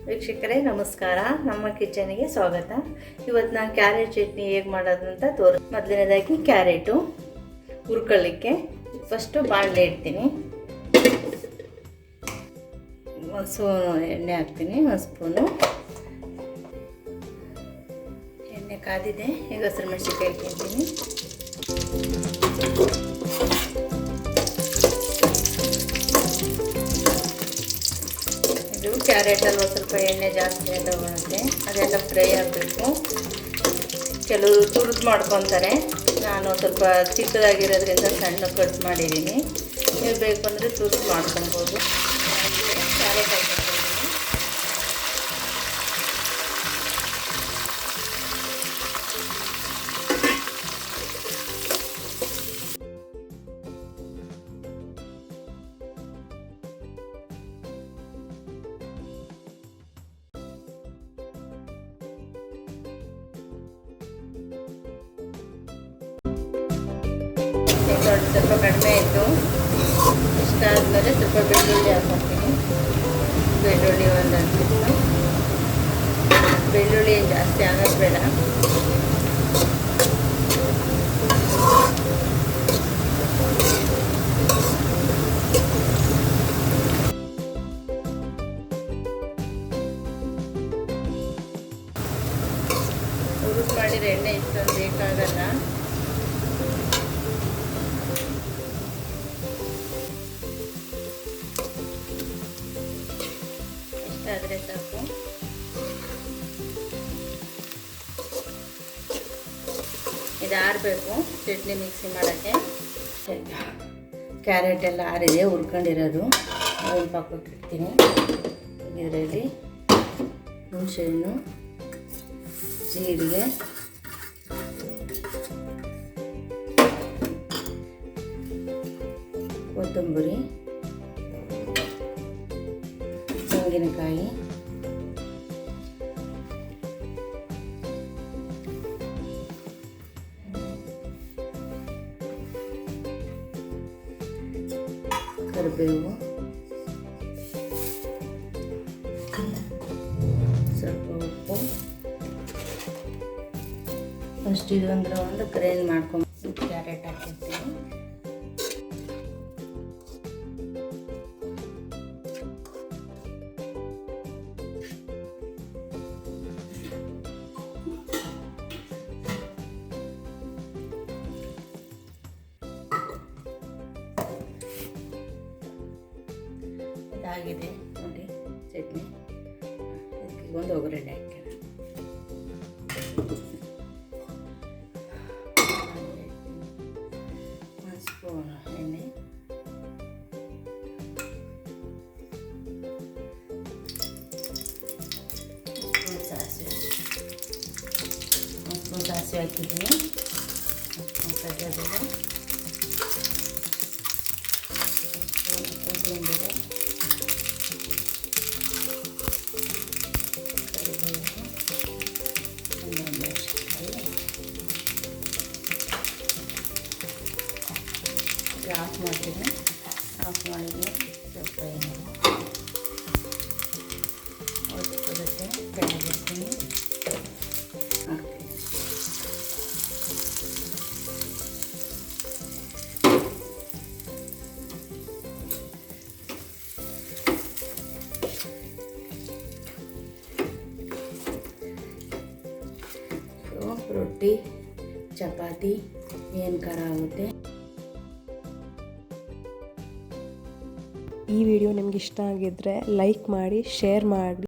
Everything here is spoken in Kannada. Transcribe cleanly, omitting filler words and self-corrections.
ವೀಕ್ಷಕರೇ ನಮಸ್ಕಾರ. ನಮ್ಮ ಕಿಚನ್ಗೆ ಸ್ವಾಗತ. ಇವತ್ತು ನಾನು ಕ್ಯಾರೆಟ್ ಚಟ್ನಿ ಹೇಗೆ ಮಾಡೋದು ಅಂತ ಮೊದಲನೇದಾಗಿ ಕ್ಯಾರೆಟು ಹುರ್ಕೊಳ್ಳಿಕ್ಕೆ ಫಸ್ಟು ಬಾಣಲೆ ಇಡ್ತೀನಿ. ಒಂದು ಸ್ಪೂನು ಎಣ್ಣೆ ಹಾಕ್ತೀನಿ. ಒಂದು ಸ್ಪೂನು ಎಣ್ಣೆ ಕಾದಿದೆ. ಈಗ ಹಸಿರು ಮೆಣಸಿನ್ಕಾಯಿ ಹಾಕ್ತೀನಿ. ಇದು ಕ್ಯಾರೆಟಲ್ಲಿ ಸ್ವಲ್ಪ ಎಣ್ಣೆ ಜಾಸ್ತಿ ತಗೊಳುತ್ತೆ. ಅದೆಲ್ಲ ಫ್ರೈ ಆಗಬೇಕು. ಕೆಲವರು ತುರಿದು ಮಾಡ್ಕೊತಾರೆ. ನಾನು ಸ್ವಲ್ಪ ಚಿಕ್ಕದಾಗಿರೋದ್ರಿಂದ ಸಣ್ಣ ಕಟ್ ಮಾಡಿದ್ದೀನಿ. ನೀವು ಬೇಕು ಅಂದರೆ ತುರಿದು ಮಾಡ್ಕೊಬೋದು. ಕ್ಯಾರೆಟ್ ಹಾಕ್ಕೊಂಡಿದ್ದೀನಿ. ಸ್ವಲ್ಪ ಕಡಿಮೆ ಆಯಿತು. ಇಷ್ಟ ಆದಮೇಲೆ ಸ್ವಲ್ಪ ಬೆಳ್ಳುಳ್ಳಿ ಹಾಕ್ಕೊತೀನಿ. ಬೆಳ್ಳುಳ್ಳಿ ಒಂದು ಹಾಕ್ಬಿಟ್ಟು, ಬೆಳ್ಳುಳ್ಳಿ ಜಾಸ್ತಿ ಆಗೋದು ಬೇಡ. ಹುರಿದು ಮಾಡಿದ ಎಣ್ಣೆ ಇಷ್ಟೊಂದು ಬೇಕಾಗಲ್ಲ. ಆದರೆ ಸಾಕು. ಇದು ಆರಬೇಕು ಚಟ್ನಿ ಮಿಕ್ಸಿ ಮಾಡೋಕ್ಕೆ. ಕ್ಯಾರೆಟ್ ಎಲ್ಲ ಆರಿದೆ, ಹುರ್ಕೊಂಡಿರೋದು. ಅದನ್ನು ಪಕ್ಕಕ್ಕೆ ಇಡ್ತೀನಿ. ಇದರಲ್ಲಿ ಹುಣಸೆಹಣ್ಣು, ಜೀರಿಗೆ, ಕೊತ್ತಂಬರಿ, ತೆಂಗಿನಕಾಯಿ, ಕರಿಬೇವು, ಸ್ವಲ್ಪ ಉಪ್ಪು. ಫಸ್ಟ್ ಇದು ಒಂದು ಗ್ರೈಂಡ್ ಮಾಡ್ಕೊಂಡು ಕ್ಯಾರೆಟ್ ಹಾಕಿರ್ತೀನಿ. ಇದಾಗಿದೆ ನೋಡಿ ಚಟ್ನಿ. ಇದಕ್ಕೆ ಒಂದು ಒಗ್ಗರಣೆ ಹಾಕೋಣ. ಒಂದು ಸ್ಪೂನ್ ಎಣ್ಣೆ, ಸಾಸಿವೆ, ಒಂದು ಸ್ಪೂನ್ ಸಾಸಿವೆ ಹಾಕಿದ್ದೀನಿ. ಒಂದು ಸ್ಪೂನ್ ಕರಿಬೇವು, ಉದ್ದಿನಬೇಳೆ, ಆಫ್ ಮಾಡ್ತೀನಿ. ಆಫ್ ಮಾಡಿದ್ರೆ ಸ್ವಲ್ಪ ಒದಕ್ಕೆ ಕೆಳಗಿರ್ತೀನಿ. ರೊಟ್ಟಿ ಚಪಾತಿ ಏನು ಖಾರ ಆಗುತ್ತೆ. ಈ ವಿಡಿಯೋ ನಿಮ್ಗೆ ಇಷ್ಟ ಆಗಿದ್ದರೆ ಲೈಕ್ ಮಾಡಿ, ಶೇರ್ ಮಾಡಿ.